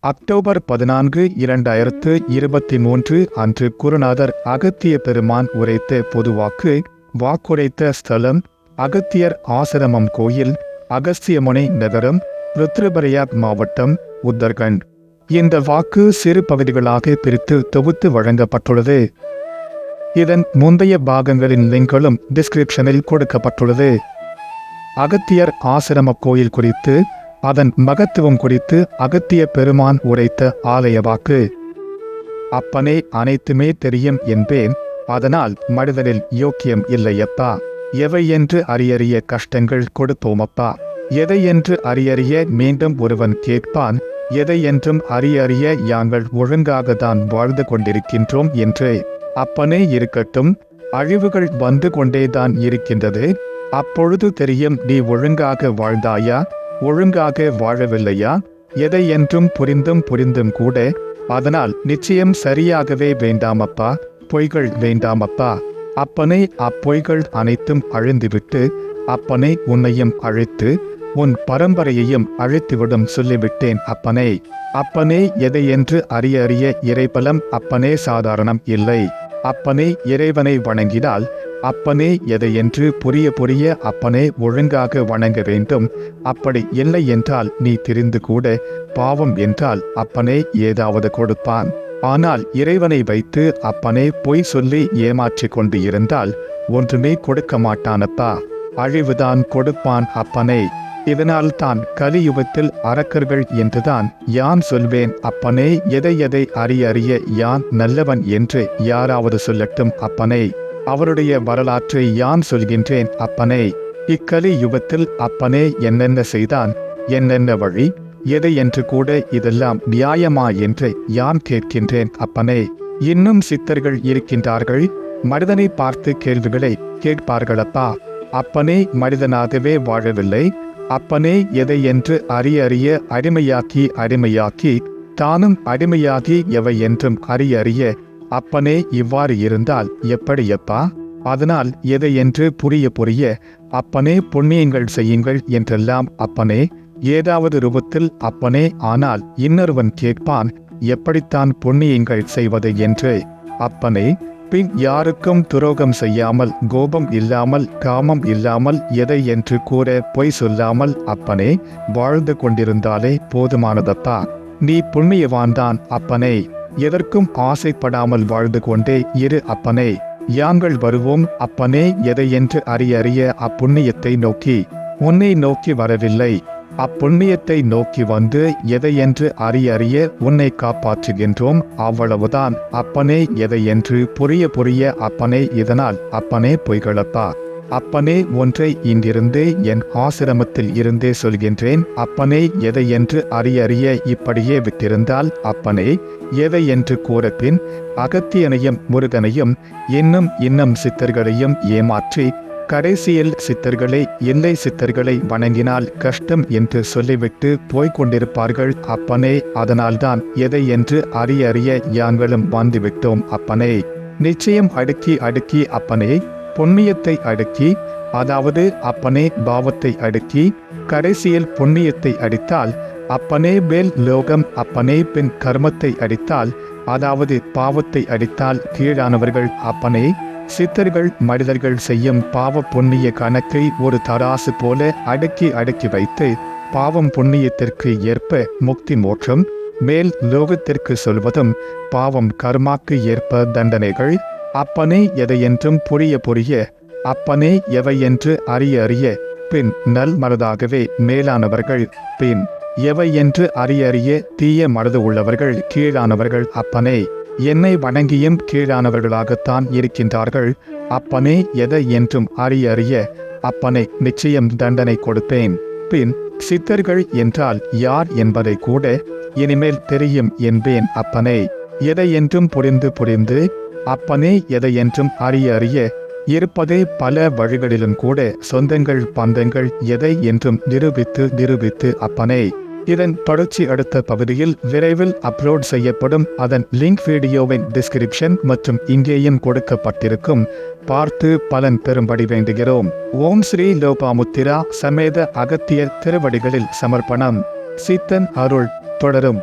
October 14, 2023 அன்று குருநாதர் அகத்திய பெருமான் உரைத்த பொதுவாக்கு. வாக்குரைத்த ஸ்தலம் அகத்தியர் ஆசிரமம் கோயில், அகஸ்தியமுனை நகரம், ருத்ரபரியாக் மாவட்டம், உத்தரகண்ட். இந்த வாக்கு சிறு பகுதிகளாக பிரித்து தொகுத்து வழங்கப்பட்டுள்ளது. இதன் முந்தைய பாகங்களின் லிங்க்களும் டிஸ்கிரிப்ஷனில் கொடுக்கப்பட்டுள்ளது. அகத்தியர் ஆசிரம கோயில் குறித்து, அதன் மகத்துவம் குறித்து அகத்திய பெருமான் உரைத்த ஆலய வாக்கு. அப்பனே, அனைத்துமே தெரியும் என்பேன், அதனால் மனிதனில் யோக்கியம் இல்லையப்பா. எவை என்று அறியறிய கஷ்டங்கள் கொடுத்தோமப்பா. எதை என்று அறியறிய மீண்டும் ஒருவன் கேட்பான், எதை என்றும் அறியறிய யாங்கள் ஒழுங்காகத்தான் வாழ்ந்து கொண்டிருக்கின்றோம் என்று. அப்பனே இருக்கட்டும், அழிவுகள் வந்து கொண்டேதான் இருக்கின்றது. அப்பொழுது தெரியும் நீ ஒழுங்காக வாழ்ந்தாயா, ஒழுங்காக வாழவில்லையா. எதை என்றும் புரிந்தும் கூட, அதனால் நிச்சயம் சரியாகவே வேண்டாமப்பா, பொய்கள் வேண்டாமப்பா. அப்பனே, அப்பொய்கள் அனைத்தும் அழிந்துவிட்டு, அப்பனே உன்னையும் அழைத்து உன் பரம்பரையையும் அழைத்துவிடும் சொல்லிவிட்டேன் அப்பனே. அப்பனே, எதை என்று அறிய இறைபலம் அப்பனே சாதாரணம் இல்லை. அப்பனே, இறைவனை வணங்கினால் அப்பனே எதையென்று புரிய அப்பனே ஒழுங்காக வணங்க வேண்டும். அப்படி இல்லை என்றால் நீ திரிந்து கூட பாவம் என்றால் அப்பனே ஏதாவது கொடுப்பான். ஆனால் இறைவனை வைத்து அப்பனே பொய் சொல்லி ஏமாற்றிக் கொண்டு இருந்தால் ஒன்றுமே கொடுக்க மாட்டானப்பா. அழிவுதான் கொடுப்பான் அப்பனே. இதனால் தான் கலியுகத்தில் அரக்கர்கள் என்றுதான் யான் சொல்வேன் அப்பனே. எதை அறிய யான் நல்லவன் என்று யாராவது சொல்லட்டும் அப்பனே. அவருடைய வரலாற்றை யான் சொல்கின்றேன் அப்பனே. இக்கலி யுகத்தில் அப்பனே என்னென்ன செய்தான், என்னென்ன வழி, எதை என்று கூட இதெல்லாம் நியாயமா என்று யான் கேட்கின்றேன் அப்பனே. இன்னும் சித்தர்கள் இருக்கின்றார்கள், மனிதனை பார்த்து கேள்விகளை கேட்பார்களப்பா. அப்பனே மனிதனாகவே வாழவில்லை. அப்பனே எதை என்று அறிய அடிமையாக்கி தானும் அடிமையாகி எவை என்றும் அறிய அப்பனே இவ்வாறு இருந்தால் எப்படியப்பா. அதனால் எதை என்று புரிய அப்பனே புண்ணியங்கள் செய்யுங்கள் என்றெல்லாம் அப்பனே ஏதாவது ரூபத்தில் அப்பனே. ஆனால் இன்னொருவன் கேட்பான், எப்படித்தான் புண்ணியங்கள் செய்வது என்று. அப்பனே, பின் யாருக்கும் துரோகம் செய்யாமல், கோபம் இல்லாமல், காமம் இல்லாமல், எதை என்று கூற பொய் சொல்லாமல் அப்பனே வாழ்ந்து கொண்டிருந்தாலே போதுமானதப்பா. நீ புண்ணியவான்தான் அப்பனே. எதற்கும் ஆசைப்படாமல் வாழ்ந்து கொண்டே இரு அப்பனே. யாங்கள் வருவோம் அப்பனே. எதை என்று அறிய அப்புண்ணியத்தை நோக்கி உன்னை நோக்கி வரவில்லை. அப்புண்ணியத்தை நோக்கி வந்து எதை என்று அறிய உன்னை காப்பாற்றுகின்றோம். அவ்வளவுதான் அப்பனே. எதை என்று புரிய அப்பனே. இதனால் அப்பனே பொய்களப்பா. அப்பனே, ஒன்றை இங்கிருந்து என் ஆசிரமத்தில் இருந்தே சொல்கின்றேன் அப்பனே. எதை என்று அறிய இப்படியே விட்டிருந்தால் அப்பனே எதை என்று கூறப்பின் அகத்தியனையும் முருகனையும் இன்னும் சித்தர்களையும் ஏமாற்றி கடைசியில் சித்தர்களை இல்லை சித்தர்களை வணங்கினால் கஷ்டம் என்று சொல்லிவிட்டு போய்கொண்டிருப்பார்கள் அப்பனே. அதனால்தான் எதை என்று அறிய யாங்களும் வந்துவிட்டோம் அப்பனே. நிச்சயம் அடுக்கி அப்பனே புண்ணியத்தை அடுக்கி, அதாவது அப்பனே பாவத்தை அடுக்கி கடைசியில் புண்ணியத்தை அடித்தால் அப்பனே மேல் லோகம். அப்பனே பின் கர்மத்தை அடித்தால், அதாவது பாவத்தை அடித்தால் கீழானவர்கள் அப்பனே. சித்தர்கள் மனிதர்கள் செய்யும் பாவ புண்ணிய கணக்கை ஒரு தராசு போல அடுக்கி வைத்து பாவம் புண்ணியத்திற்கு ஏற்ப முக்தி மோட்சம், மேல் லோகத்திற்கு சொல்வதும் பாவம் கர்மாக்கு ஏற்ப தண்டனைகள். அப்பனே எதையென்றும் புரிய அப்பனே எவை என்று அறிய பின் நல் மனதாகவே மேலானவர்கள், பின் எவை என்று அறிய தீய மனது உள்ளவர்கள் கீழானவர்கள் அப்பனே. என்னை வணங்கியும் கீழானவர்களாகத்தான் இருக்கின்றார்கள் அப்பனே. எதை என்றும் அறிய அப்பனே நிச்சயம் தண்டனை கொடுப்பேன். பின் சித்தர்கள் என்றால் யார் என்பதை கூட இனிமேல் தெரியும் என்பேன் அப்பனே. எதை என்றும் புரிந்து அப்பனே எதை என்றும் அறிய இருப்பதே பல வழிகளிலும் கூட சொந்தங்கள் பந்தங்கள் எதை என்றும் நிரூபித்து அப்பனே. இதன் தொடர்ச்சி அடுத்த பகுதியில் விரைவில் அப்லோட் செய்யப்படும். அதன் லிங்க் வீடியோவின் டிஸ்கிரிப்ஷன் மற்றும் இங்கேயும் கொடுக்கப்பட்டிருக்கும். பார்த்து பலன் பெறும்படி வேண்டுகிறோம். ஓம் ஸ்ரீ லோபாமுத்திரா சமேத அகத்தியர் திருவடிகளில் சமர்ப்பணம். சித்தன் அருள் தொடரும்.